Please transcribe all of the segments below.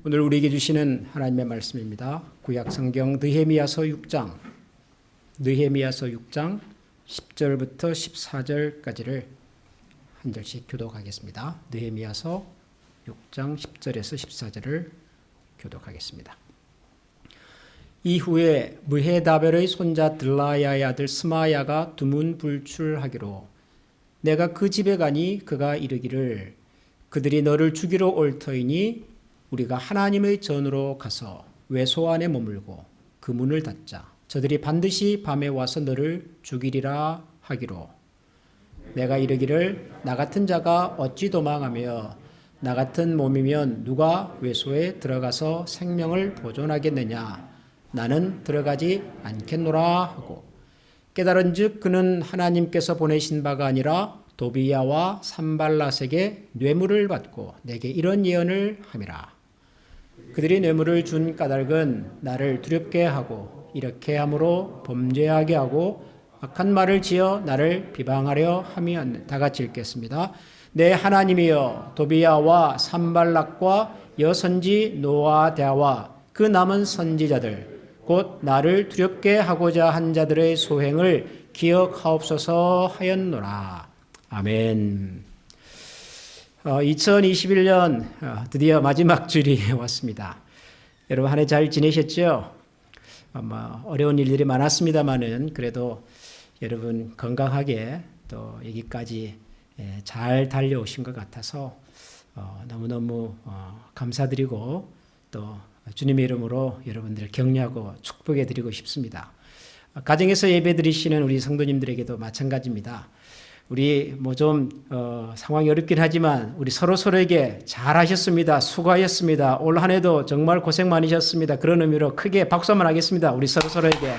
오늘 우리에게 주시는 하나님의 말씀입니다. 구약 성경 느헤미야서 6장 10절부터 14절까지를 한 절씩 교독하겠습니다. 느헤미야서 6장 10절에서 14절을 교독하겠습니다. 이후에 무헤다벨의 손자 들라야의 아들 스마야가 두문불출하기로 내가 그 집에 가니 그가 이르기를 그들이 너를 죽이러 올 터이니 우리가 하나님의 전으로 가서 외소 안에 머물고 그 문을 닫자. 저들이 반드시 밤에 와서 너를 죽이리라 하기로 내가 이르기를 나 같은 자가 어찌 도망하며 나 같은 몸이면 누가 외소에 들어가서 생명을 보존하겠느냐. 나는 들어가지 않겠노라 하고 깨달은즉 그는 하나님께서 보내신 바가 아니라 도비야와 산발랏에게 뇌물을 받고 내게 이런 예언을 함이라. 그들이 뇌물을 준 까닭은 나를 두렵게 하고 이렇게 함으로 범죄하게 하고 악한 말을 지어 나를 비방하려 함이었네. 다 같이 읽겠습니다. 내 하나님이여 도비야와 산발락과 여선지 노아대와 그 남은 선지자들 곧 나를 두렵게 하고자 한 자들의 소행을 기억하옵소서 하였노라. 아멘. 2021년 드디어 마지막 주일이 왔습니다. 여러분 한 해 잘 지내셨죠? 어려운 일들이 많았습니다만은 그래도 여러분 건강하게 또 여기까지 잘 달려오신 것 같아서 너무너무 감사드리고 또 주님의 이름으로 여러분들 격려하고 축복해 드리고 싶습니다. 가정에서 예배 드리시는 우리 성도님들에게도 마찬가지입니다. 우리 상황이 어렵긴 하지만 우리 서로에게 잘하셨습니다. 수고하셨습니다. 올 한 해도 정말 고생 많으셨습니다. 그런 의미로 크게 박수 한번 하겠습니다. 우리 서로에게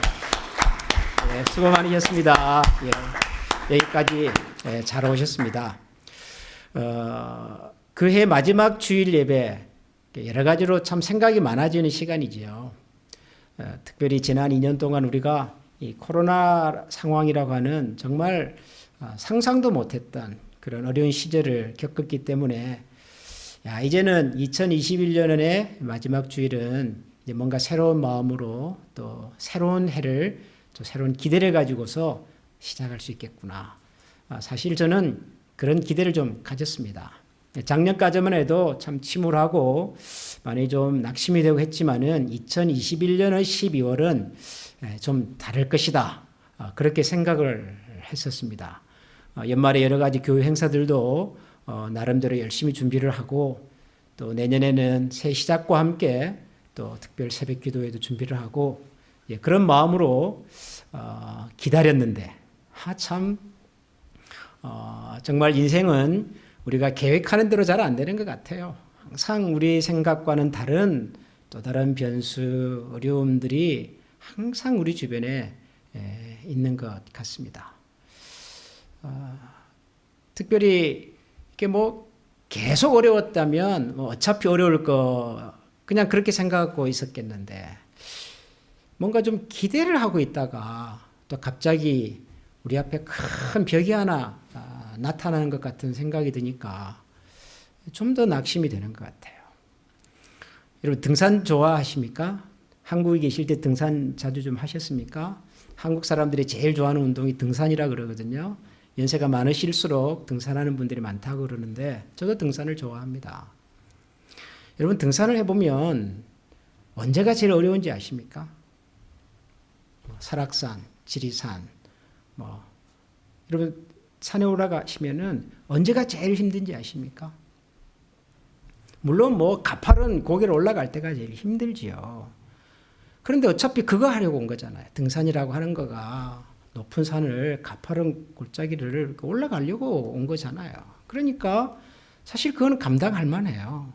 수고 많으셨습니다. 여기까지 잘 오셨습니다. 그해 마지막 주일 예배 여러 가지로 참 생각이 많아지는 시간이지요. 특별히 지난 2년 동안 우리가 이 코로나 상황이라고 하는 정말 상상도 못했던 그런 어려운 시절을 겪었기 때문에 이제는 2021년의 마지막 주일은 이제 뭔가 새로운 마음으로 또 새로운 해를 또 새로운 기대를 가지고서 시작할 수 있겠구나. 사실 저는 그런 기대를 좀 가졌습니다. 작년까지만 해도 참 침울하고 많이 좀 낙심이 되고 했지만은 2021년의 12월은 좀 다를 것이다. 그렇게 생각을 했었습니다. 연말에 여러 가지 교회 행사들도 나름대로 열심히 준비를 하고 또 내년에는 새 시작과 함께 또 특별 새벽 기도회도 준비를 하고 그런 마음으로 기다렸는데 정말 인생은 우리가 계획하는 대로 잘 안 되는 것 같아요. 항상 우리 생각과는 다른 또 다른 변수, 어려움들이 항상 우리 주변에 있는 것 같습니다. 특별히 이게 계속 어려웠다면 어차피 어려울 거 그냥 그렇게 생각하고 있었겠는데 뭔가 좀 기대를 하고 있다가 또 갑자기 우리 앞에 큰 벽이 하나 나타나는 것 같은 생각이 드니까 좀 더 낙심이 되는 것 같아요. 여러분 등산 좋아하십니까? 한국에 계실 때 등산 자주 좀 하셨습니까? 한국 사람들이 제일 좋아하는 운동이 등산이라 그러거든요. 연세가 많으실수록 등산하는 분들이 많다고 그러는데 저도 등산을 좋아합니다. 여러분 등산을 해보면 언제가 제일 어려운지 아십니까? 설악산, 지리산, 여러분 산에 올라가시면은 언제가 제일 힘든지 아십니까? 물론 가파른 고개를 올라갈 때가 제일 힘들지요. 그런데 어차피 그거 하려고 온 거잖아요. 등산이라고 하는 거가 높은 산을 가파른 골짜기를 올라가려고 온 거잖아요. 그러니까 사실 그건 감당할 만해요.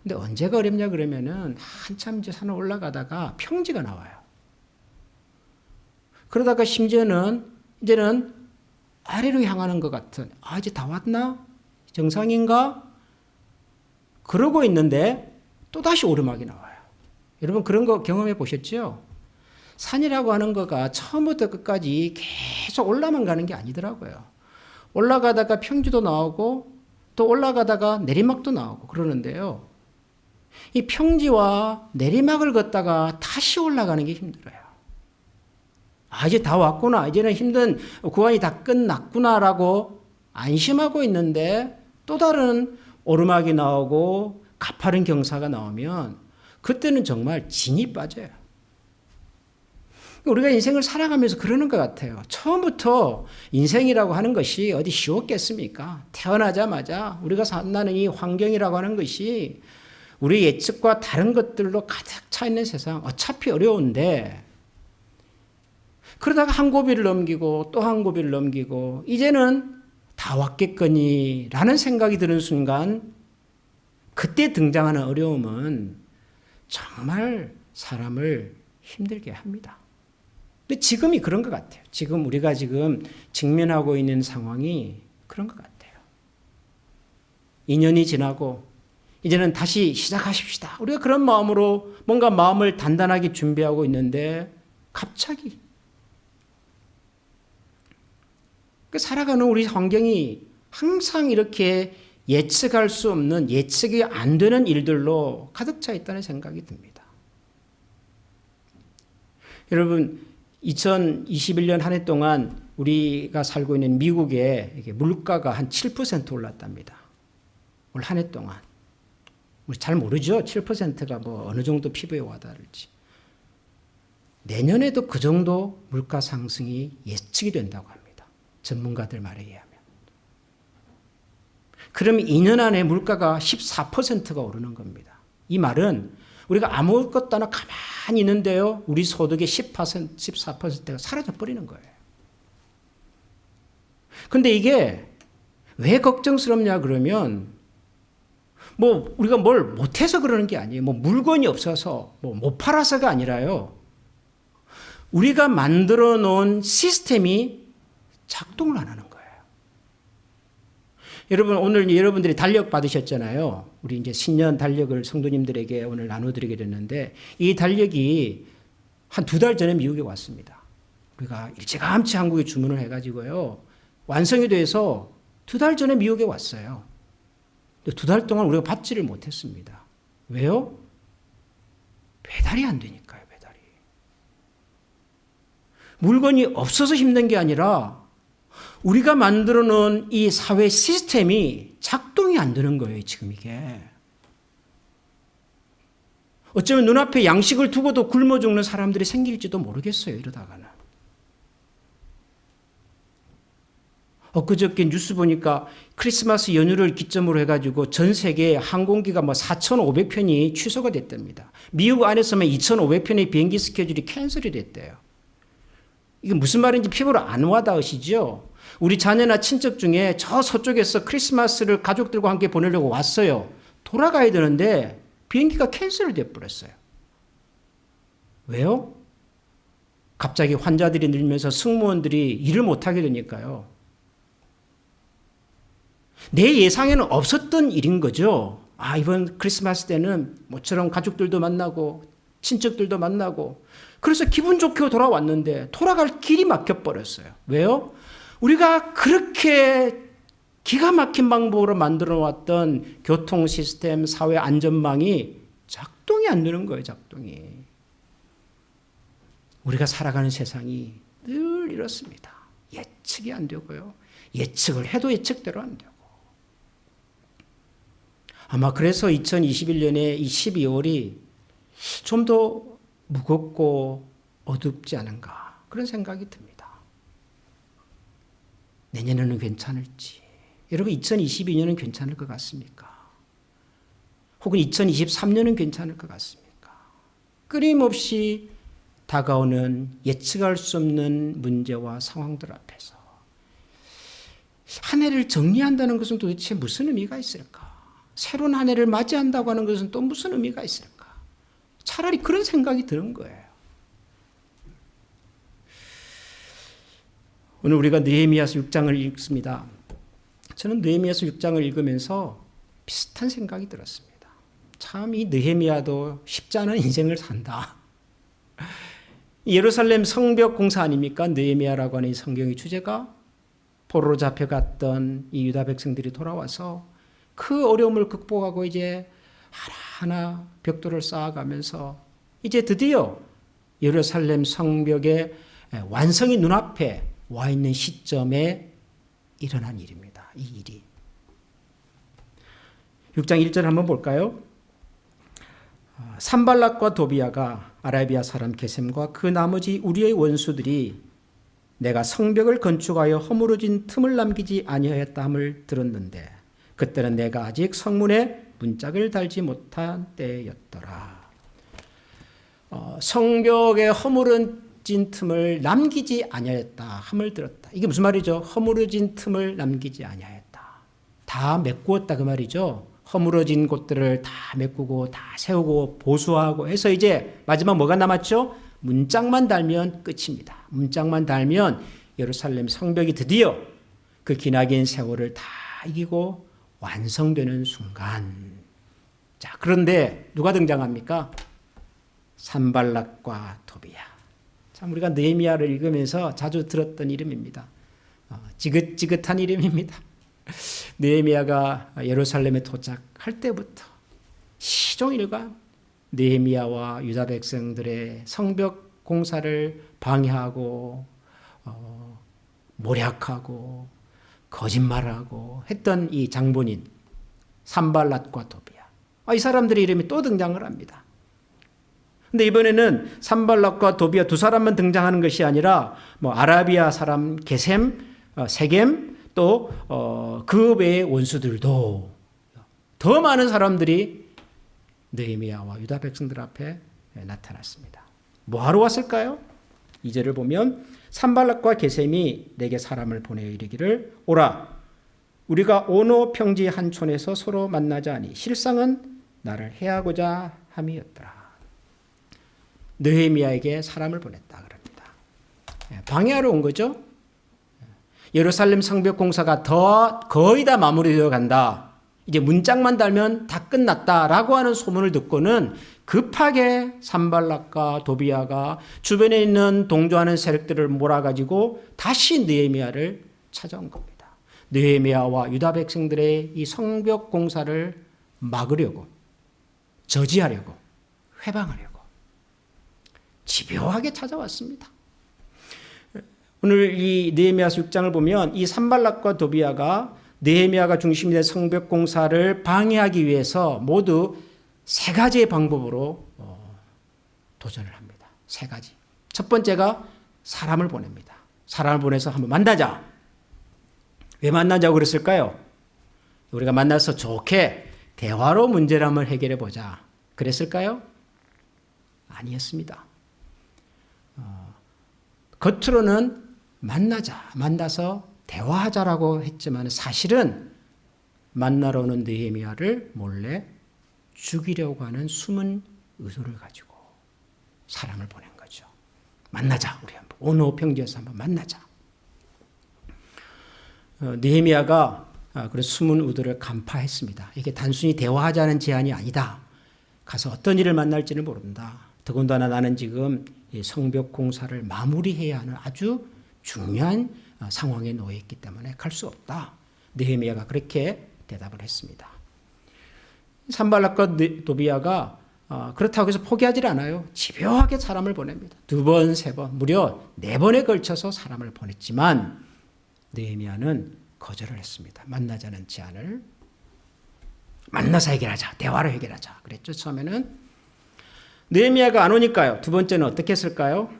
근데 언제가 어렵냐 그러면은 한참 이제 산을 올라가다가 평지가 나와요. 그러다가 심지어는 이제는 아래로 향하는 것 같은 이제 다 왔나? 정상인가? 그러고 있는데 또다시 오르막이 나와요. 여러분 그런 거 경험해 보셨죠? 산이라고 하는 거가 처음부터 끝까지 계속 올라만 가는 게 아니더라고요. 올라가다가 평지도 나오고 또 올라가다가 내리막도 나오고 그러는데요. 이 평지와 내리막을 걷다가 다시 올라가는 게 힘들어요. 아, 이제 다 왔구나. 이제는 힘든 구간이 다 끝났구나라고 안심하고 있는데 또 다른 오르막이 나오고 가파른 경사가 나오면 그때는 정말 진이 빠져요. 우리가 인생을 살아가면서 그러는 것 같아요. 처음부터 인생이라고 하는 것이 어디 쉬웠겠습니까? 태어나자마자 우리가 만나는 이 환경이라고 하는 것이 우리 예측과 다른 것들로 가득 차 있는 세상, 어차피 어려운데 그러다가 한 고비를 넘기고 또 한 고비를 넘기고 이제는 다 왔겠거니 라는 생각이 드는 순간 그때 등장하는 어려움은 정말 사람을 힘들게 합니다. 근데 지금이 그런 것 같아요. 지금 우리가 지금 직면하고 있는 상황이 그런 것 같아요. 2년이 지나고 이제는 다시 시작하십시다. 우리가 그런 마음으로 뭔가 마음을 단단하게 준비하고 있는데 갑자기 살아가는 우리 환경이 항상 이렇게 예측할 수 없는, 예측이 안 되는 일들로 가득 차 있다는 생각이 듭니다. 여러분, 2021년 한 해 동안 우리가 살고 있는 미국의 물가가 한 7% 올랐답니다. 올 한 해 동안. 우리 잘 모르죠? 7%가 뭐 어느 정도 피부에 와닿을지. 내년에도 그 정도 물가 상승이 예측이 된다고 합니다. 전문가들 말에 의하면. 그럼 2년 안에 물가가 14%가 오르는 겁니다. 이 말은 우리가 아무것도 안 하고 가만히 있는데요. 우리 소득의 10%, 14%가 사라져버리는 거예요. 근데 이게 왜 걱정스럽냐 그러면 뭐 우리가 뭘 못해서 그러는 게 아니에요. 뭐 물건이 없어서 뭐 못 팔아서가 아니라요. 우리가 만들어 놓은 시스템이 작동을 안 하는 거예요. 여러분, 오늘 여러분들이 달력 받으셨잖아요. 우리 이제 신년 달력을 성도님들에게 오늘 나눠드리게 됐는데, 이 달력이 한 2달 전에 미국에 왔습니다. 우리가 일찌감치 한국에 주문을 해가지고요. 완성이 돼서 2달 전에 미국에 왔어요. 2달 동안 우리가 받지를 못했습니다. 왜요? 배달이 안 되니까요, 배달이. 물건이 없어서 힘든 게 아니라 우리가 만들어 놓은 이 사회 시스템이 작동이 안 되는 거예요, 지금 이게. 어쩌면 눈앞에 양식을 두고도 굶어 죽는 사람들이 생길지도 모르겠어요, 이러다가는. 엊그저께 뉴스 보니까 크리스마스 연휴를 기점으로 해가지고 전 세계 항공기가 뭐 4,500편이 취소가 됐답니다. 미국 안에서만 2,500편의 비행기 스케줄이 캔슬이 됐대요. 이게 무슨 말인지 피부로 안 와닿으시죠? 우리 자녀나 친척 중에 저 서쪽에서 크리스마스를 가족들과 함께 보내려고 왔어요. 돌아가야 되는데 비행기가 캔슬이 돼버렸어요. 왜요? 갑자기 환자들이 늘면서 승무원들이 일을 못하게 되니까요. 내 예상에는 없었던 일인 거죠. 아, 이번 크리스마스 때는 모처럼 가족들도 만나고 친척들도 만나고 그래서 기분 좋게 돌아왔는데 돌아갈 길이 막혀버렸어요. 왜요? 우리가 그렇게 기가 막힌 방법으로 만들어 왔던 교통 시스템, 사회 안전망이 작동이 안 되는 거예요, 작동이. 우리가 살아가는 세상이 늘 이렇습니다. 예측이 안 되고요. 예측을 해도 예측대로 안 되고. 아마 그래서 2021년에 이 12월이 좀 더 무겁고 어둡지 않은가 그런 생각이 듭니다. 내년에는 괜찮을지. 여러분 2022년은 괜찮을 것 같습니까? 혹은 2023년은 괜찮을 것 같습니까? 끊임없이 다가오는 예측할 수 없는 문제와 상황들 앞에서 한 해를 정리한다는 것은 도대체 무슨 의미가 있을까? 새로운 한 해를 맞이한다고 하는 것은 또 무슨 의미가 있을까? 차라리 그런 생각이 드는 거예요. 오늘 우리가 느헤미야서 6장을 읽습니다. 저는 느헤미야서 6장을 읽으면서 비슷한 생각이 들었습니다. 참 이 느헤미야도 쉽지 않은 인생을 산다. 예루살렘 성벽 공사 아닙니까? 느헤미야라고 하는 이 성경의 주제가 포로로 잡혀갔던 이 유다 백성들이 돌아와서 그 어려움을 극복하고 이제 하나하나 벽돌을 쌓아가면서 이제 드디어 예루살렘 성벽의 완성이 눈앞에 와 있는 시점에 일어난 일입니다. 이 일이. 6장 1절 한번 볼까요? 산발락과 도비아가 아라비아 사람 게셈과 그 나머지 우리의 원수들이 내가 성벽을 건축하여 허물어진 틈을 남기지 아니하였다 함을 들었는데 그때는 내가 아직 성문에 문짝을 달지 못한 때였더라. 성벽에 허물어진 틈을 남기지 아니하였다 함을 들었다. 이게 무슨 말이죠? 허물어진 틈을 남기지 아니하였다. 다 메꾸었다 그 말이죠. 허물어진 곳들을 다 메꾸고 다 세우고 보수하고 해서 이제 마지막 뭐가 남았죠? 문짝만 달면 끝입니다. 문짝만 달면 예루살렘 성벽이 드디어 그 기나긴 세월을 다 이기고 완성되는 순간. 자, 그런데 누가 등장합니까? 산발락과 도비야. 참 우리가 느헤미야를 읽으면서 자주 들었던 이름입니다. 지긋지긋한 이름입니다. 느헤미야가 예루살렘에 도착할 때부터 시종일관 느헤미야와 유다 백성들의 성벽 공사를 방해하고 모략하고 거짓말하고 했던 이 장본인 산발락과 도비야. 이 사람들의 이름이 또 등장을 합니다. 근데 이번에는 산발락과 도비야 두 사람만 등장하는 것이 아니라 아라비아 사람 게셈, 세겜 또 그 외의 원수들도 더 많은 사람들이 느헤미야와 유다 백성들 앞에 나타났습니다. 뭐하러 왔을까요? 2절을 보면 산발락과 게셈이 내게 사람을 보내어 이르기를 오라 우리가 오노 평지 한 촌에서 서로 만나자니 실상은 나를 해하고자 함이었더라. 느헤미야에게 사람을 보냈다 그럽니다. 방해하러 온 거죠. 예루살렘 성벽 공사가 거의 다 마무리되어 간다. 이제 문짝만 달면 다 끝났다라고 하는 소문을 듣고는 급하게 산발락과 도비아가 주변에 있는 동조하는 세력들을 몰아가지고 다시 느헤미야를 찾아온 겁니다. 느헤미야와 유다 백성들의 이 성벽 공사를 막으려고, 저지하려고, 회방하려고 집요하게 찾아왔습니다. 오늘 이 느헤미야서 6장을 보면 이 산발락과 도비아가 느헤미야가 중심이 된 성벽 공사를 방해하기 위해서 모두 세 가지의 방법으로 도전을 합니다. 세 가지. 첫 번째가 사람을 보냅니다. 사람을 보내서 한번 만나자. 왜 만나자고 그랬을까요? 우리가 만나서 좋게 대화로 문제를 한번 해결해 보자. 그랬을까요? 아니었습니다. 겉으로는 만나서 대화하자라고 했지만 사실은 만나러 오는 느헤미야를 몰래 죽이려고 하는 숨은 의도를 가지고 사람을 보낸 거죠. 만나자. 우리 한번 오노 평지에서 한번 만나자. 느헤미야가 그래서 숨은 의도를 간파했습니다. 이게 단순히 대화하자는 제안이 아니다. 가서 어떤 일을 만날지는 모른다. 더군다나 나는 지금 성벽 공사를 마무리해야 하는 아주 중요한 상황에 놓여 있기 때문에 갈 수 없다. 느헤미야가 그렇게 대답을 했습니다. 산발락과 도비아가 그렇다고 해서 포기하지 않아요. 집요하게 사람을 보냅니다. 2번, 3번, 무려 4번에 걸쳐서 사람을 보냈지만 느헤미야는 거절을 했습니다. 만나자는 제안을. 만나서 해결하자. 대화로 해결하자. 그랬죠. 처음에는. 느헤미야가 안 오니까요. 2번째는 어떻게 했을까요?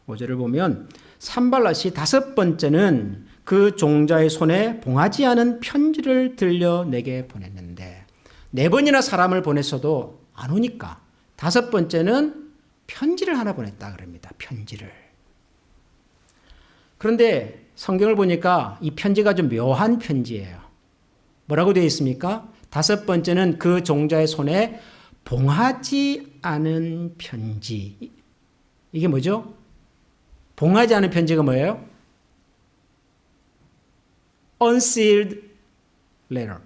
5절을 보면 산발락이 5번째는 그 종자의 손에 봉하지 않은 편지를 들려 내게 보냈는데 4번이나 사람을 보냈어도 안 오니까 5번째는 편지를 하나 보냈다 그럽니다. 편지를. 그런데 성경을 보니까 이 편지가 좀 묘한 편지예요. 뭐라고 되어 있습니까? 5번째는 그 종자의 손에 봉하지 않은 편지. 이게 뭐죠? 봉하지 않은 편지가 뭐예요? Unsealed letter.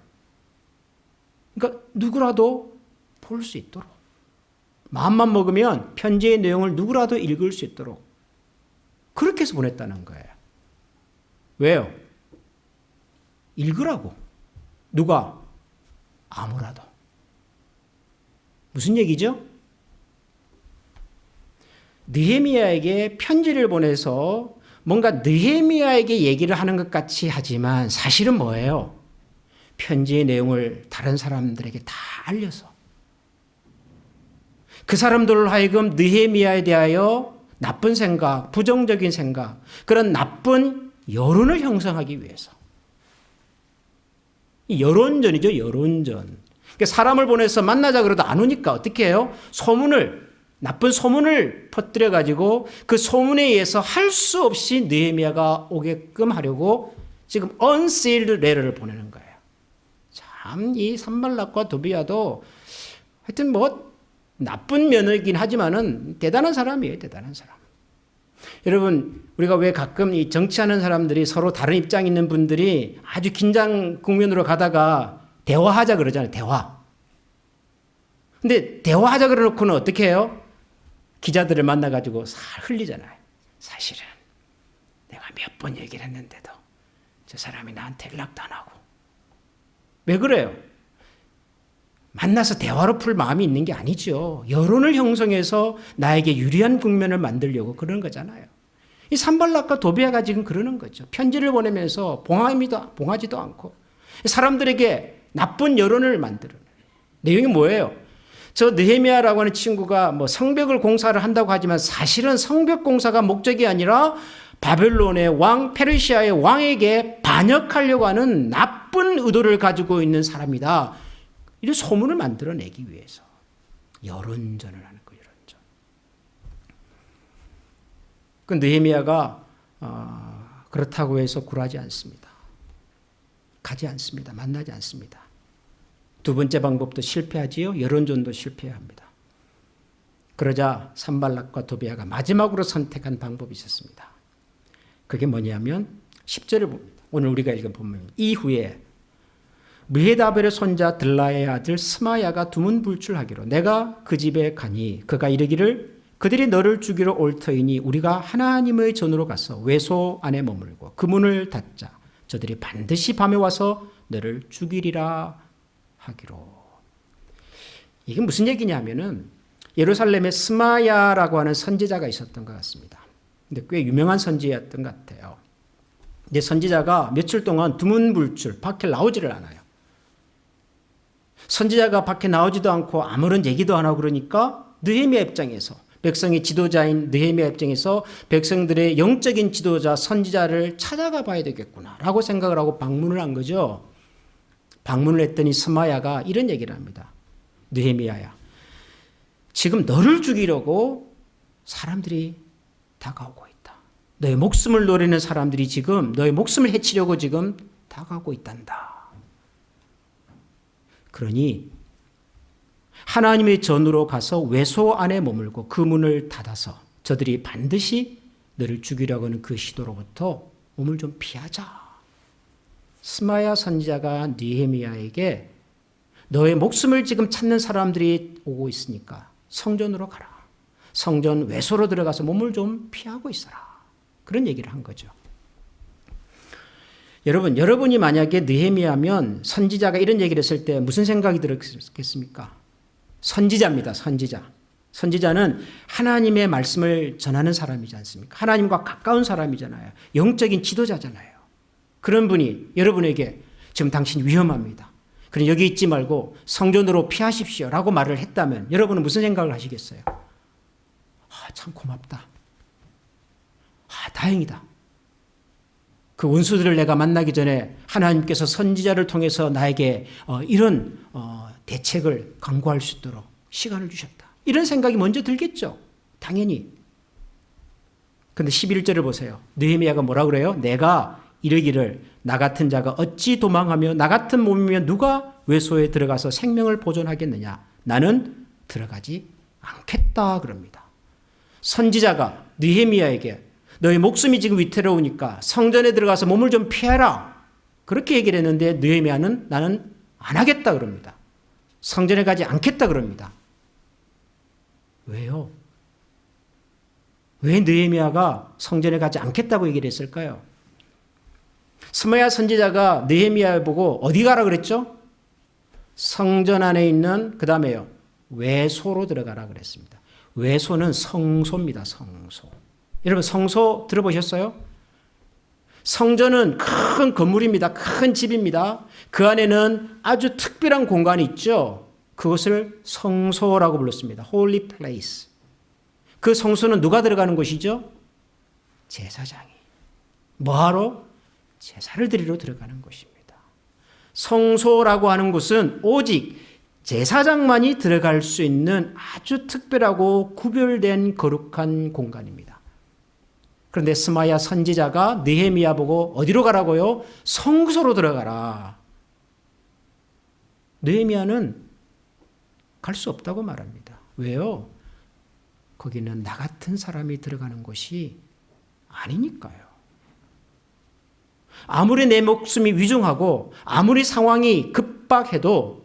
그러니까 누구라도 볼 수 있도록. 마음만 먹으면 편지의 내용을 누구라도 읽을 수 있도록. 그렇게 해서 보냈다는 거예요. 왜요? 읽으라고. 누가? 아무라도. 무슨 얘기죠? 느헤미야에게 편지를 보내서 뭔가 느헤미야에게 얘기를 하는 것 같이 하지만 사실은 뭐예요? 편지의 내용을 다른 사람들에게 다 알려서 그 사람들로 하여금 느헤미야에 대하여 나쁜 생각, 부정적인 생각, 그런 나쁜 여론을 형성하기 위해서. 여론전이죠, 여론전. 그러니까 사람을 보내서 만나자 그래도 안 오니까 어떻게 해요? 나쁜 소문을 퍼뜨려 가지고 그 소문에 의해서 할 수 없이 느헤미야가 오게끔 하려고 지금 unsealed letter를 보내는 거예요. 참 이 산발락과 도비야도 하여튼 뭐 나쁜 면이긴 하지만은 대단한 사람이에요, 대단한 사람. 여러분, 우리가 왜 가끔 이 정치하는 사람들이 서로 다른 입장 있는 분들이 아주 긴장 국면으로 가다가 대화하자 그러잖아요, 대화. 근데 대화하자 그러놓고는 어떻게 해요? 기자들을 만나가지고 살 흘리잖아요. 사실은 내가 몇 번 얘기를 했는데도 저 사람이 나한테 연락도 안 하고. 왜 그래요? 만나서 대화로 풀 마음이 있는 게 아니죠. 여론을 형성해서 나에게 유리한 국면을 만들려고 그러는 거잖아요. 이 산발락과 도비야가 지금 그러는 거죠. 편지를 보내면서 봉하지도 않고 사람들에게 나쁜 여론을 만드는 내용이 뭐예요? 저 느헤미야라고 하는 친구가 뭐 성벽을 공사를 한다고 하지만 사실은 성벽 공사가 목적이 아니라 바벨론의 왕, 페르시아의 왕에게 반역하려고 하는 나쁜 의도를 가지고 있는 사람이다. 이런 소문을 만들어내기 위해서 여론전을 하는 거예요. 여론전. 그 느헤미야가 그렇다고 해서 굴하지 않습니다. 가지 않습니다. 만나지 않습니다. 두 번째 방법도 실패하지요. 여론전도 실패합니다. 그러자 산발락과 도비야가 마지막으로 선택한 방법이 있었습니다. 그게 뭐냐면 10절을 봅니다. 오늘 우리가 읽은 본문 이후에 무헤다벨의 손자 들라의 아들 스마야가 두문불출하기로 내가 그 집에 가니 그가 이르기를 그들이 너를 죽이러 올 터이니 우리가 하나님의 전으로 가서 외소 안에 머물고 그 문을 닫자. 저들이 반드시 밤에 와서 너를 죽이리라 하기로. 이게 무슨 얘기냐면은 예루살렘에 스마야라고 하는 선지자가 있었던 것 같습니다. 근데 꽤 유명한 선지자였던 것 같아요. 근데 선지자가 며칠 동안 두문불출, 밖에 나오지를 않아요. 선지자가 밖에 나오지도 않고 아무런 얘기도 안 하고 그러니까 느헤미야 입장에서 백성의 지도자인 느헤미야 입장에서 백성들의 영적인 지도자 선지자를 찾아가 봐야 되겠구나라고 생각을 하고 방문을 한 거죠. 방문을 했더니 스마야가 이런 얘기를 합니다. 느헤미야야, 지금 너를 죽이려고 사람들이 다가오고 있다. 너의 목숨을 노리는 사람들이 지금 너의 목숨을 해치려고 지금 다가오고 있단다. 그러니 하나님의 전으로 가서 외소 안에 머물고 그 문을 닫아서 저들이 반드시 너를 죽이려고 하는 그 시도로부터 몸을 좀 피하자. 스마야 선지자가 느헤미야에게 너의 목숨을 지금 찾는 사람들이 오고 있으니까 성전으로 가라. 성전 외소로 들어가서 몸을 좀 피하고 있어라. 그런 얘기를 한 거죠. 여러분이 만약에 느헤미야면 선지자가 이런 얘기를 했을 때 무슨 생각이 들었겠습니까? 선지자입니다. 선지자. 선지자는 하나님의 말씀을 전하는 사람이지 않습니까? 하나님과 가까운 사람이잖아요. 영적인 지도자잖아요. 그런 분이 여러분에게 지금 당신 위험합니다. 그럼 여기 있지 말고 성전으로 피하십시오 라고 말을 했다면 여러분은 무슨 생각을 하시겠어요? 참 고맙다. 다행이다. 그 원수들을 내가 만나기 전에 하나님께서 선지자를 통해서 나에게 이런 대책을 강구할 수 있도록 시간을 주셨다. 이런 생각이 먼저 들겠죠. 당연히. 그런데 11절을 보세요. 느헤미야가 뭐라 그래요? 내가 이르기를 나 같은 자가 어찌 도망하며 나 같은 몸이면 누가 외소에 들어가서 생명을 보존하겠느냐. 나는 들어가지 않겠다 그럽니다. 선지자가 느헤미야에게 너의 목숨이 지금 위태로우니까 성전에 들어가서 몸을 좀 피해라. 그렇게 얘기를 했는데 느헤미야는 나는 안 하겠다 그럽니다. 성전에 가지 않겠다 그럽니다. 왜요? 왜 느헤미야가 성전에 가지 않겠다고 얘기를 했을까요? 스마야 선지자가 느헤미야 보고 어디 가라 그랬죠? 성전 안에 있는 그 다음에요. 외소로 들어가라 그랬습니다. 외소는 성소입니다. 성소. 여러분 성소 들어보셨어요? 성전은 큰 건물입니다. 큰 집입니다. 그 안에는 아주 특별한 공간이 있죠. 그것을 성소라고 불렀습니다. Holy place. 그 성소는 누가 들어가는 곳이죠? 제사장이. 뭐하러? 제사를 드리러 들어가는 곳입니다. 성소라고 하는 곳은 오직 제사장만이 들어갈 수 있는 아주 특별하고 구별된 거룩한 공간입니다. 그런데 스마야 선지자가 느헤미야 보고 어디로 가라고요? 성소로 들어가라. 느헤미야는 갈 수 없다고 말합니다. 왜요? 거기는 나 같은 사람이 들어가는 곳이 아니니까요. 아무리 내 목숨이 위중하고 아무리 상황이 급박해도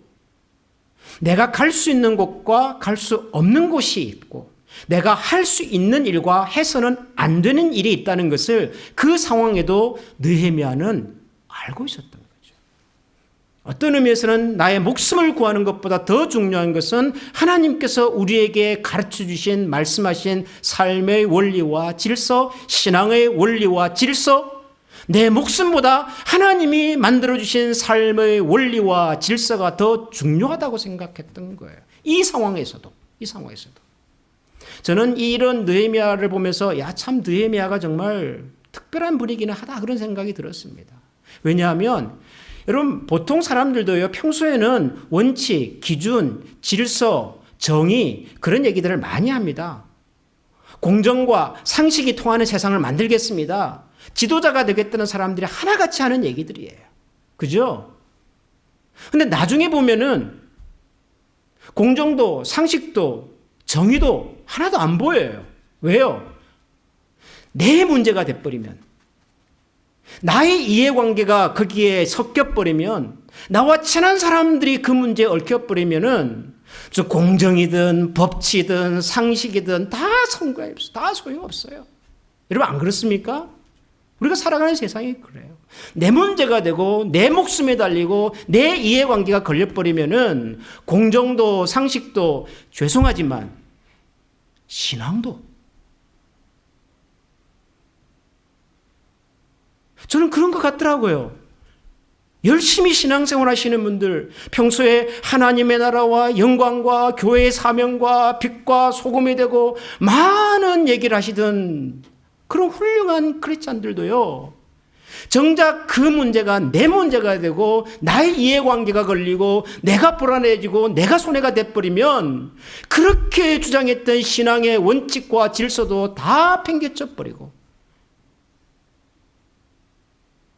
내가 갈 수 있는 곳과 갈 수 없는 곳이 있고 내가 할 수 있는 일과 해서는 안 되는 일이 있다는 것을 그 상황에도 느헤미야는 알고 있었던 거죠. 어떤 의미에서는 나의 목숨을 구하는 것보다 더 중요한 것은 하나님께서 우리에게 가르쳐 주신 말씀하신 삶의 원리와 질서, 신앙의 원리와 질서, 내 목숨보다 하나님이 만들어주신 삶의 원리와 질서가 더 중요하다고 생각했던 거예요. 이 상황에서도. 저는 이런 느헤미야를 보면서 야, 참 느헤미야가 정말 특별한 분이기는 하다 그런 생각이 들었습니다. 왜냐하면 여러분 보통 사람들도요 평소에는 원칙, 기준, 질서, 정의 그런 얘기들을 많이 합니다. 공정과 상식이 통하는 세상을 만들겠습니다. 지도자가 되겠다는 사람들이 하나같이 하는 얘기들이에요. 그죠? 근데 나중에 보면은 공정도 상식도 정의도 하나도 안 보여요. 왜요? 내 문제가 돼버리면 나의 이해관계가 거기에 섞여버리면 나와 친한 사람들이 그 문제에 얽혀버리면은 공정이든 법치든 상식이든 다 성과없어요. 다 소용없어요. 여러분 안 그렇습니까? 우리가 살아가는 세상이 그래요. 내 문제가 되고 내 목숨에 달리고 내 이해관계가 걸려버리면은 공정도 상식도 죄송하지만 신앙도 저는 그런 것 같더라고요. 열심히 신앙생활 하시는 분들, 평소에 하나님의 나라와 영광과 교회의 사명과 빛과 소금이 되고 많은 얘기를 하시던 그런 훌륭한 크리스찬들도요. 정작 그 문제가 내 문제가 되고 나의 이해관계가 걸리고 내가 불안해지고 내가 손해가 돼버리면 그렇게 주장했던 신앙의 원칙과 질서도 다 팽개쳐 버리고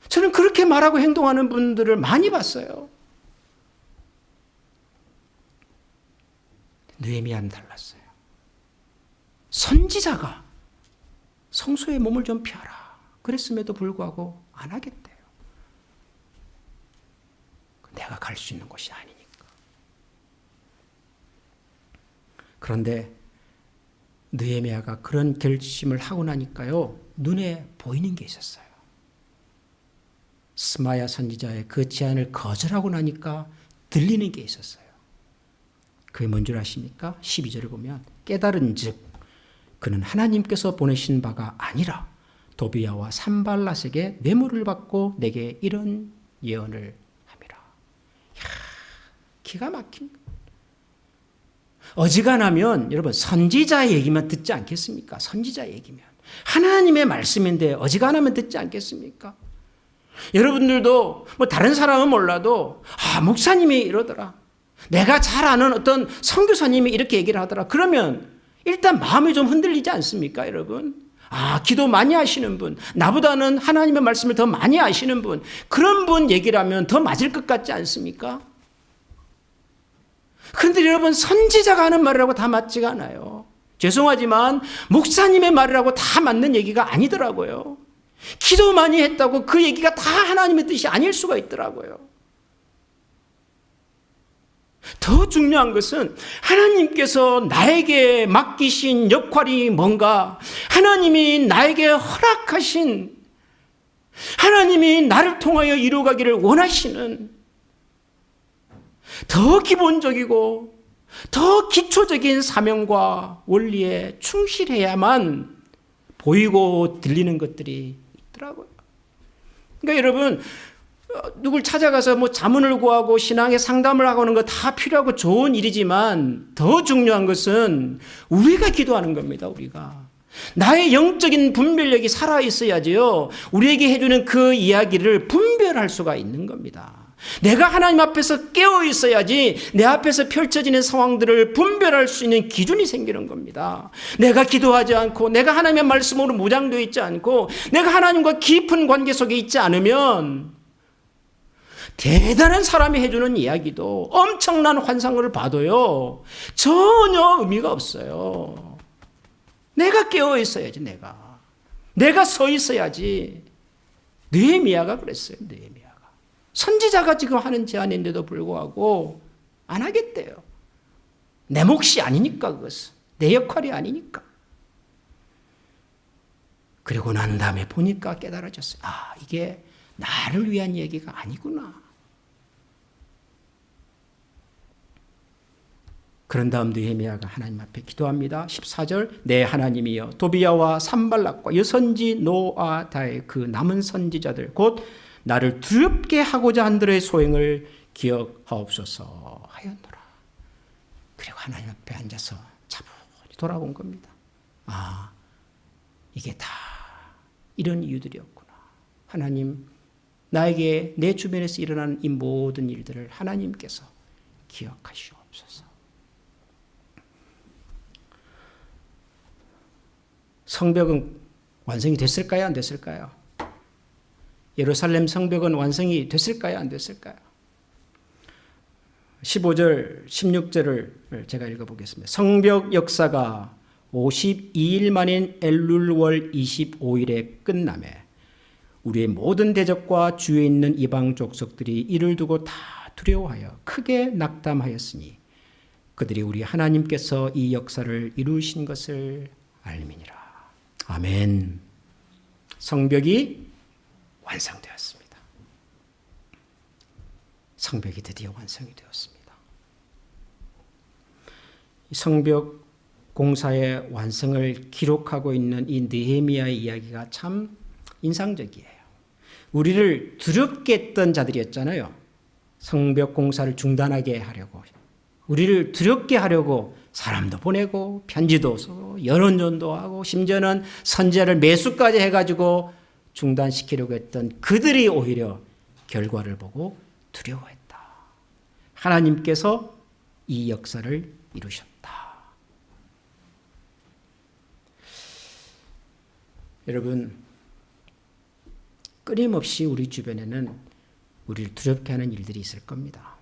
저는 그렇게 말하고 행동하는 분들을 많이 봤어요. 느헤미야는 달랐어요. 선지자가 성소에 몸을 좀 펴라. 그랬음에도 불구하고 안 하겠대요. 내가 갈 수 있는 곳이 아니니까. 그런데 느헤미야가 그런 결심을 하고 나니까요. 눈에 보이는 게 있었어요. 스마야 선지자의 그 제안을 거절하고 나니까 들리는 게 있었어요. 그게 뭔 줄 아십니까? 12절을 보면 깨달은 즉 그는 하나님께서 보내신 바가 아니라 도비야와 산발랏에게 뇌물을 받고 내게 이런 예언을 함이라. 기가 막힌 거. 어지간하면 여러분 선지자 얘기만 듣지 않겠습니까? 선지자 얘기면. 하나님의 말씀인데 어지간하면 듣지 않겠습니까? 여러분들도 뭐 다른 사람은 몰라도 목사님이 이러더라. 내가 잘 아는 어떤 선교사님이 이렇게 얘기를 하더라. 그러면 일단 마음이 좀 흔들리지 않습니까, 여러분? 기도 많이 하시는 분, 나보다는 하나님의 말씀을 더 많이 아시는 분, 그런 분 얘기를 하면 더 맞을 것 같지 않습니까? 그런데 여러분 선지자가 하는 말이라고 다 맞지가 않아요. 죄송하지만 목사님의 말이라고 다 맞는 얘기가 아니더라고요. 기도 많이 했다고 그 얘기가 다 하나님의 뜻이 아닐 수가 있더라고요. 더 중요한 것은 하나님께서 나에게 맡기신 역할이 뭔가, 하나님이 나에게 허락하신, 하나님이 나를 통하여 이루어가기를 원하시는 더 기본적이고 더 기초적인 사명과 원리에 충실해야만 보이고 들리는 것들이 있더라고요. 그러니까 여러분, 누굴 찾아가서 뭐 자문을 구하고 신앙의 상담을 하고 하는 거 다 필요하고 좋은 일이지만 더 중요한 것은 우리가 기도하는 겁니다. 우리가. 나의 영적인 분별력이 살아있어야지요. 우리에게 해주는 그 이야기를 분별할 수가 있는 겁니다. 내가 하나님 앞에서 깨어 있어야지 내 앞에서 펼쳐지는 상황들을 분별할 수 있는 기준이 생기는 겁니다. 내가 기도하지 않고 내가 하나님의 말씀으로 무장되어 있지 않고 내가 하나님과 깊은 관계 속에 있지 않으면 대단한 사람이 해주는 이야기도 엄청난 환상을 봐도요 전혀 의미가 없어요. 내가 깨어 있어야지. 내가 서 있어야지. 느헤미야가 그랬어요. 느헤미야가 선지자가 지금 하는 제안인데도 불구하고 안 하겠대요. 내 몫이 아니니까. 그것은 내 역할이 아니니까. 그리고 난 다음에 보니까 깨달아졌어요. 아, 이게 나를 위한 얘기가 아니구나. 그런 다음 느헤미야가 하나님 앞에 기도합니다. 14절, 내 하나님이여 도비야와 산발락과 여선지 노아다의 그 남은 선지자들 곧 나를 두렵게 하고자 한들의 소행을 기억하옵소서 하였노라. 그리고 하나님 앞에 앉아서 차분히 돌아본 겁니다. 아, 이게 다 이런 이유들이었구나. 하나님, 나에게 내 주변에서 일어나는 이 모든 일들을 하나님께서 기억하시옵소서. 성벽은 완성이 됐을까요? 안 됐을까요? 예루살렘 성벽은 완성이 됐을까요? 안 됐을까요? 15절, 16절을 제가 읽어보겠습니다. 성벽 역사가 52일 만인 엘룰월 25일에 끝나매 우리의 모든 대적과 주위에 있는 이방 족속들이 이를 두고 다 두려워하여 크게 낙담하였으니 그들이 우리 하나님께서 이 역사를 이루신 것을 알미니라. 아멘. 성벽이 완성되었습니다. 성벽이 드디어 완성이 되었습니다. 이 성벽 공사의 완성을 기록하고 있는 이 느헤미야의 이야기가 참 인상적이에요. 우리를 두렵게 했던 자들이었잖아요. 성벽 공사를 중단하게 하려고, 우리를 두렵게 하려고 사람도 보내고 편지도 쓰고 여론전도 하고 심지어는 선지자를 매수까지 해가지고 중단시키려고 했던 그들이 오히려 결과를 보고 두려워했다. 하나님께서 이 역사를 이루셨다. 여러분, 끊임없이 우리 주변에는 우리를 두렵게 하는 일들이 있을 겁니다.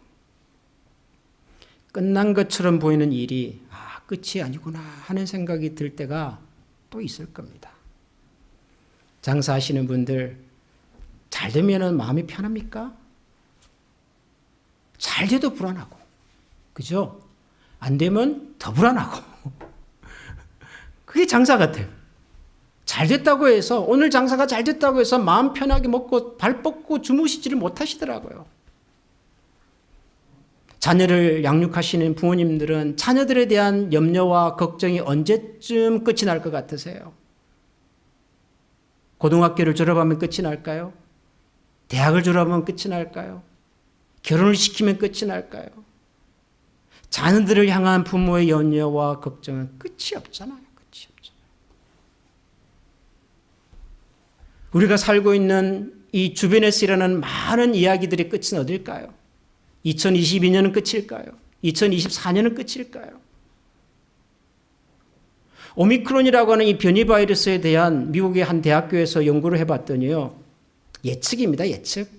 끝난 것처럼 보이는 일이 끝이 아니구나 하는 생각이 들 때가 또 있을 겁니다. 장사하시는 분들 잘 되면 마음이 편합니까? 잘 돼도 불안하고, 그죠? 안 되면 더 불안하고. 그게 장사 같아요. 잘 됐다고 해서, 오늘 장사가 잘 됐다고 해서 마음 편하게 먹고 발 뻗고 주무시지를 못하시더라고요. 자녀를 양육하시는 부모님들은 자녀들에 대한 염려와 걱정이 언제쯤 끝이 날 것 같으세요? 고등학교를 졸업하면 끝이 날까요? 대학을 졸업하면 끝이 날까요? 결혼을 시키면 끝이 날까요? 자녀들을 향한 부모의 염려와 걱정은 끝이 없잖아요. 끝이 없잖아요. 우리가 살고 있는 이 주변에서 일어나는 많은 이야기들의 끝은 어딜까요? 2022년은 끝일까요? 2024년은 끝일까요? 오미크론이라고 하는 이 변이 바이러스에 대한 미국의 한 대학교에서 연구를 해봤더니요, 예측입니다. 예측.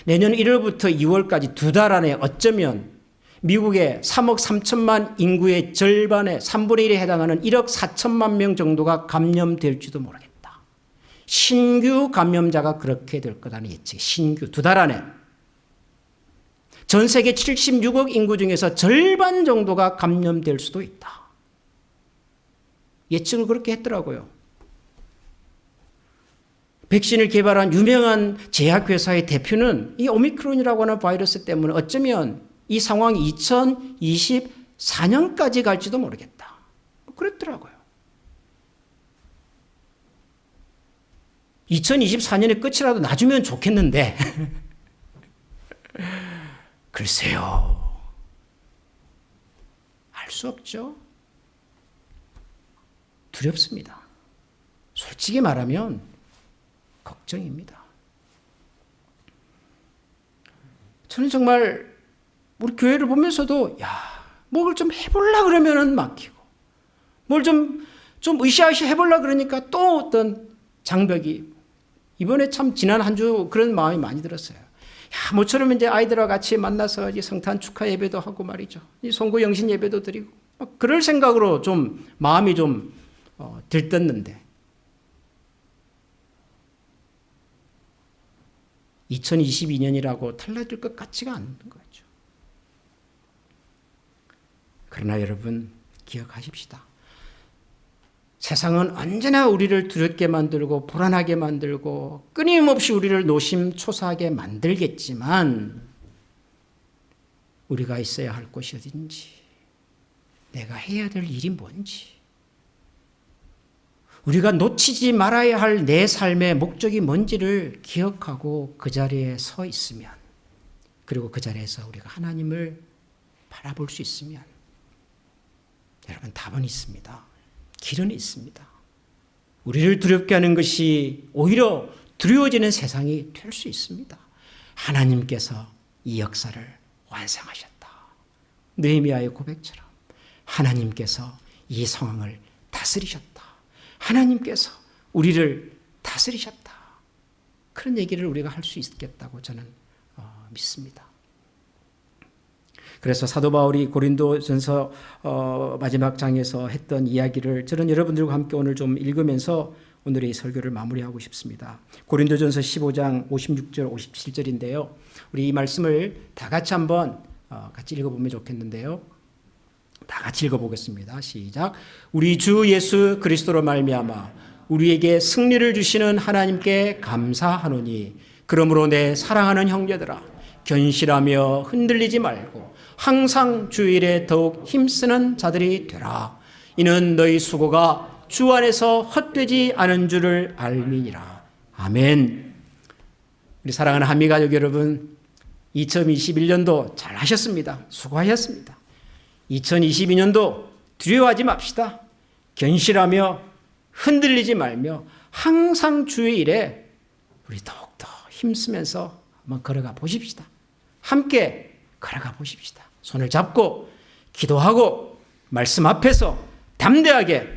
내년 1월부터 2월까지 2달 안에 어쩌면 미국의 3억 3천만 인구의 절반의 3분의 1에 해당하는 1억 4천만 명 정도가 감염될지도 모르겠다. 신규 감염자가 그렇게 될 거라는 예측. 신규 2달 안에 전 세계 76억 인구 중에서 절반 정도가 감염될 수도 있다. 예측을 그렇게 했더라고요. 백신을 개발한 유명한 제약회사의 대표는 이 오미크론이라고 하는 바이러스 때문에 어쩌면 이 상황이 2024년까지 갈지도 모르겠다. 그랬더라고요. 2024년의 끝이라도 놔주면 좋겠는데 글쎄요. 알 수 없죠. 두렵습니다. 솔직히 말하면 걱정입니다. 저는 정말 우리 교회를 보면서도 뭘 좀 해보려고 그러면은 막히고 뭘 좀 으쌰으쌰 해보려고 그러니까 또 어떤 장벽이 이번에 참 지난 한 주 그런 마음이 많이 들었어요. 모처럼 이제 아이들과 같이 만나서 이제 성탄 축하 예배도 하고 말이죠. 이 송구 영신 예배도 드리고 그럴 생각으로 좀 마음이 좀 들떴는데 2022년이라고 달라질 것 같지가 않은 거죠. 그러나 여러분 기억하십시다. 세상은 언제나 우리를 두렵게 만들고 불안하게 만들고 끊임없이 우리를 노심초사하게 만들겠지만 우리가 있어야 할 곳이 어딘지, 내가 해야 될 일이 뭔지, 우리가 놓치지 말아야 할 내 삶의 목적이 뭔지를 기억하고 그 자리에 서 있으면, 그리고 그 자리에서 우리가 하나님을 바라볼 수 있으면 여러분 답은 있습니다. 길은 있습니다. 우리를 두렵게 하는 것이 오히려 두려워지는 세상이 될 수 있습니다. 하나님께서 이 역사를 완성하셨다. 느헤미야의 고백처럼 하나님께서 이 상황을 다스리셨다. 하나님께서 우리를 다스리셨다. 그런 얘기를 우리가 할 수 있겠다고 저는 믿습니다. 그래서 사도 바울이 고린도전서 마지막 장에서 했던 이야기를 저는 여러분들과 함께 오늘 좀 읽으면서 오늘의 설교를 마무리하고 싶습니다. 고린도전서 15장 56절 57절인데요. 우리 이 말씀을 다 같이 한번 같이 읽어보면 좋겠는데요. 다 같이 읽어보겠습니다. 시작. 우리 주 예수 그리스도로 말미암아 우리에게 승리를 주시는 하나님께 감사하노니 그러므로 내 사랑하는 형제들아 견실하며 흔들리지 말고 항상 주일에 더욱 힘쓰는 자들이 되라. 이는 너희 수고가 주 안에서 헛되지 않은 줄을 알미니라. 아멘. 우리 사랑하는 한미가족 여러분, 2021년도 잘 하셨습니다. 수고하셨습니다. 2022년도 두려워하지 맙시다. 견실하며 흔들리지 말며 항상 주의 일에 우리 더욱더 힘쓰면서 한번 걸어가 보십시다. 함께 걸어가 보십시다. 손을 잡고 기도하고 말씀 앞에서 담대하게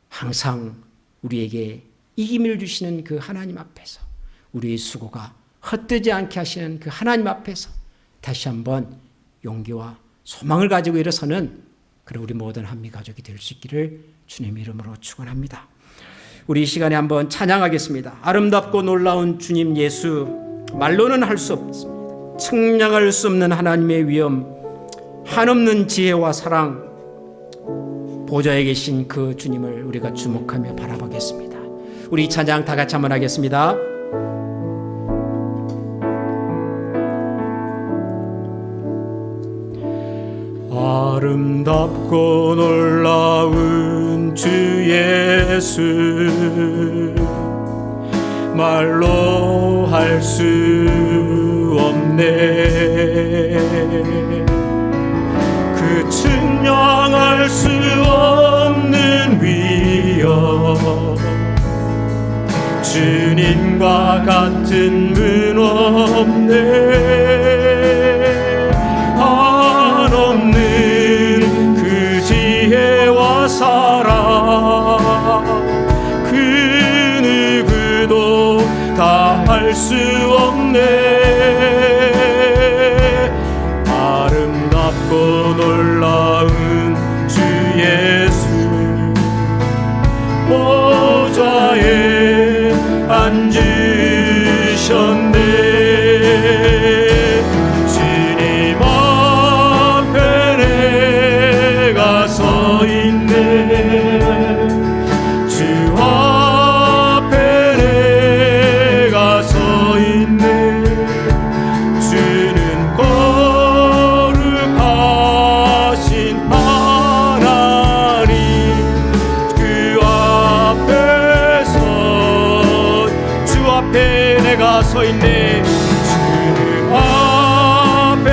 항상 우리에게 이김을 주시는 그 하나님 앞에서 우리의 수고가 헛되지 않게 하시는 그 하나님 앞에서 다시 한번 용기와 소망을 가지고 일어서는 그런 우리 모든 한미가족이 될 수 있기를 주님 이름으로 축원합니다. 우리 이 시간에 한번 찬양하겠습니다. 아름답고 놀라운 주님 예수, 말로는 할 수 없습니다. 측량할 수 없는 하나님의 위엄, 한없는 지혜와 사랑, 보좌에 계신 그 주님을 우리가 주목하며 바라보겠습니다. 우리 이 찬양 다 같이 한번 하겠습니다. 아름답고 놀라운 주 예수, 말로 할 수 없네. 그 측량할 수 없는 위엄, 주님과 같은 분 없네. 한없는 그 지혜와 사랑, 그 누구도 다 할 수 없네. 아름답고 놀라운 주 예수, 보좌에 앉으셨네. 주님 앞에 내가 서 있네. 주 앞에 내가 서 있네. 주는 꼭 서 있네. 주 앞에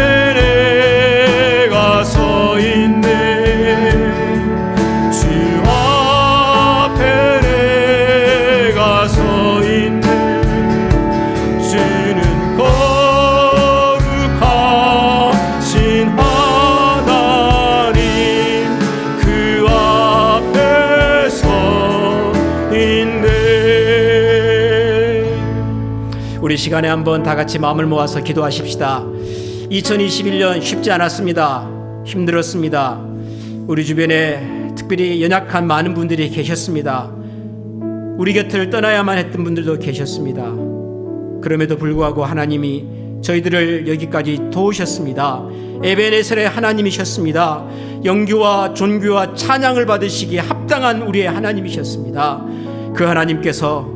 내가 서 있네. 주 앞에 내가 서 있네. 주는 거룩하신 하나님 그 앞에 서 있네. 우리 시간에 한번 다 같이 마음을 모아서 기도하십시다. 2021년 쉽지 않았습니다. 힘들었습니다. 우리 주변에 특별히 연약한 많은 분들이 계셨습니다. 우리 곁을 떠나야만 했던 분들도 계셨습니다. 그럼에도 불구하고 하나님이 저희들을 여기까지 도우셨습니다. 에베네셀의 하나님이셨습니다. 영규와 존귀와 찬양을 받으시기에 합당한 우리의 하나님이셨습니다. 그 하나님께서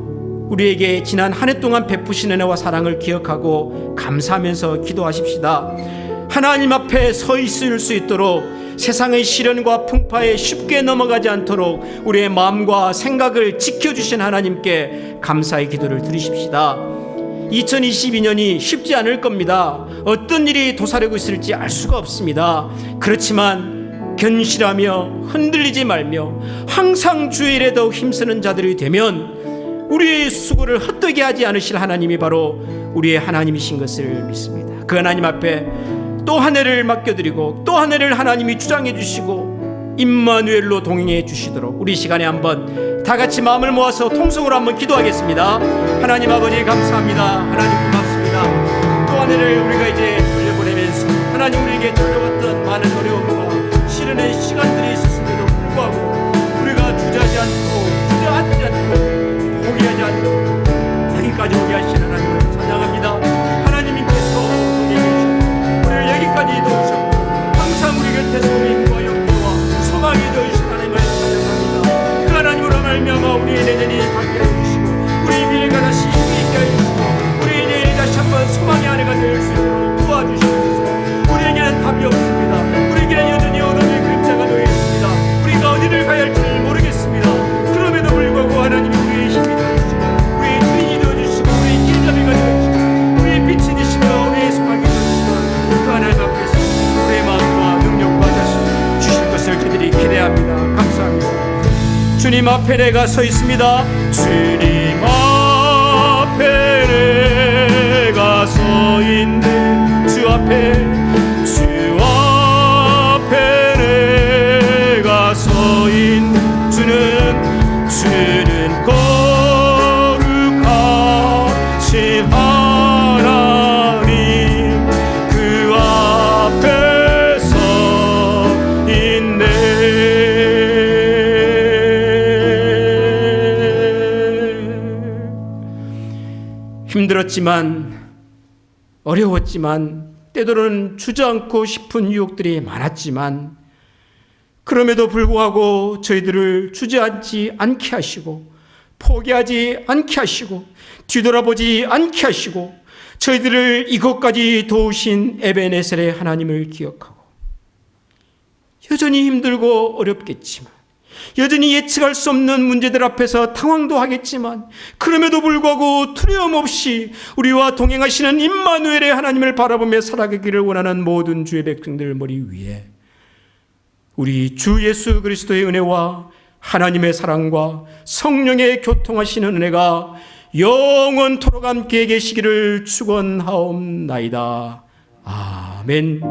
우리에게 지난 한 해 동안 베푸신 은혜와 사랑을 기억하고 감사하면서 기도하십시다. 하나님 앞에 서 있을 수 있도록 세상의 시련과 풍파에 쉽게 넘어가지 않도록 우리의 마음과 생각을 지켜주신 하나님께 감사의 기도를 드리십시다. 2022년이 쉽지 않을 겁니다. 어떤 일이 도사리고 있을지 알 수가 없습니다. 그렇지만 견실하며 흔들리지 말며 항상 주의 일에 더욱 힘쓰는 자들이 되면 우리의 수고를 헛되게 하지 않으실 하나님이 바로 우리의 하나님이신 것을 믿습니다. 그 하나님 앞에 또 한 해를 맡겨드리고 또 한 해를 하나님이 주장해 주시고 임마누엘로 동행해 주시도록 우리 시간에 한번 다 같이 마음을 모아서 통성으로 한번 기도하겠습니다. 하나님 아버지 감사합니다. 하나님 고맙습니다. 또 한 해를 우리가 이제 돌려보내면서 하나님 우리에게 돌려왔던 많은 어려움과 시련의 시간들이 있었음에도 불구하고 우리가 주저하지 않고 포기하지 않고 여기까지 오게 하신 하나님을 찬양합니다. 하나님께서 우리를 여기까지 도우셨고 항상 우리 곁에서 힘과 용기와 소망이 되어주신 하나님을 찬양합니다. 그 하나님으로 말미암아 우리의 내년이 밝게 해주시고 우리의 미래가 다시 힘이 있게 해주시고 우리의 내일이 다시 한번 소망의 한 해가 될 수 있도록 도와주시옵소서. 우리에게는 답이 없습니다. 우리에게는 여전히 어둠의 그림자가 놓여 있습니다. 우리가 어디를 가야 할지를 모르겠습니다. 그럼에도 불구하고 하나님이 우리의 힘이 되어주시고 우리의 주인이 되어주시고 우리의 길잡이가 되어주시고 우리의 빛이 되시며 우리의 소망이 되어주시고 그 하나님 앞에서 우리의 마음과 능력과 자신 주실 것을 저희들이 기대합니다. 감사합니다. 주님 앞에 내가 서 있습니다. 주님 앞에 내가 서 있네. 주 앞에 내가 서 있네. 주는 거룩하신 하나님 그 앞에 서 있네. 힘들었지만 어려웠지만 때로는 주저앉고 싶은 유혹들이 많았지만 그럼에도 불구하고 저희들을 주저앉지 않게 하시고 포기하지 않게 하시고 뒤돌아보지 않게 하시고 저희들을 이곳까지 도우신 에베네셀의 하나님을 기억하고 여전히 힘들고 어렵겠지만 여전히 예측할 수 없는 문제들 앞에서 당황도 하겠지만 그럼에도 불구하고 두려움 없이 우리와 동행하시는 임마누엘의 하나님을 바라보며 살아가기를 원하는 모든 주의 백성들 머리 위에 우리 주 예수 그리스도의 은혜와 하나님의 사랑과 성령의 교통하시는 은혜가 영원토록 함께 계시기를 축원하옵나이다. 아멘.